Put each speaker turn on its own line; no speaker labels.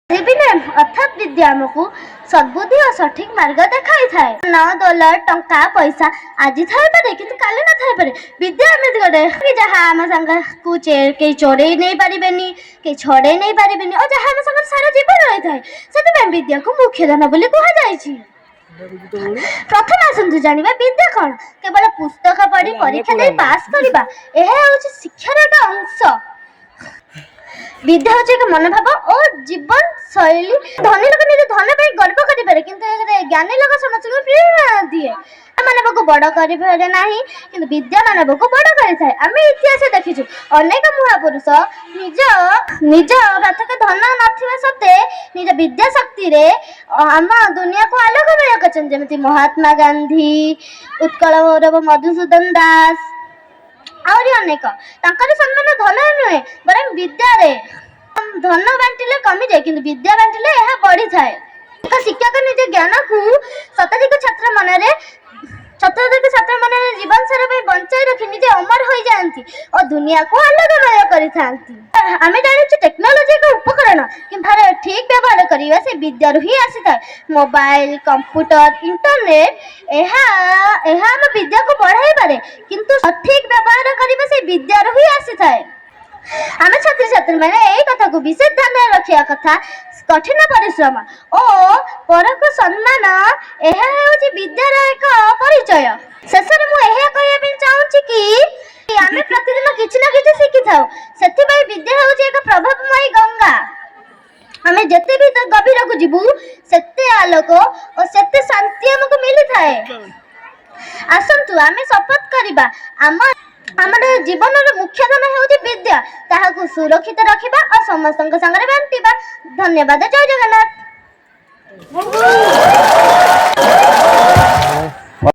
अर्थात विद्या आमको सद्बुद्धि और सठिक मार्ग देखाई थाए। न दौलत टंका पैसा आज थाई पारे किंतु काली न थाई पारे। विद्या एमती गोटे जहाँ आम संग को कई चोरई नहीं पारिबेनी, कई छड़े नहीं पारिबेनी और जहाँ आम संग सारा जीवन रही थाए से विद्या को मुख्य धन बोली कहुई। प्रथम आसतु जानिबा विद्या कौन? केवल पुस्तक पढ़ी परीक्षा दे पास करबा एहा होछि शिक्षार एक अंश। विद्या होछि एक मनोभाव और जीवन शैली। धनी लोक निज धन पे गर्व करि पारे किंतु ज्ञानी लोक समस्त को प्रेरणा दिए। मानव को बड़ करि पारे नाही किंतु विद्या मानव को बड़ करि थाए। आमे इतिहास देखिछु अनेक महापुरुष निज निज पाथक धन नथिबा सत्ते निज विद्या शक्ति रे आम दुनिया को आलोकमय करछन। जेमिति महात्मा गांधी, उत्कल गौरव मधुसूदन दास और अनेक तांकर सम्मान धन नुहे बरं विद्या रे। धन बांटिले कमी जाए किंतु विद्या बांटिले यह बढ़ी थाए। शिक्षक निज ज्ञान को शताधिक छात्र मन जीवन सारा बंचाई रखी निजे अमर हो जाती और दुनिया को आलोकमय करि थांती। आमे जानिछु टेक्नोलॉजी एक उपकरण कि ठीक व्यवहार करिवा से विद्या ही आसी थाए। मोबाइल, कंप्यूटर, इंटरनेट एहा हम विद्या को बढ़ाई पारे किंतु सठिक व्यवहार करिवा से विद्या ही आसी थाए। आम छात्र छात्री मैंने यही कथा को विशेष ध्यान रखा कथा। कठिन परिश्रम और पर को सम्मान यह विद्यार एक परिचय। शेष में मुझे कहना चाहूँगी कि आम प्रतिदिन किसी ना कि शिखी था से विद्या हूँ एक प्रभावमयी गंगा। आम जिते भी गभीर को जीवु सेते आलोक और सेते शांति आमको मिली थाए। आसतु आम शपथ करवा आमर जीवन मुख्य धन होउछि विद्या। ताहाकु सुरक्षित रखिबा और समस्त संगे बांटिबा। धन्यवाद। जय जगन्नाथ।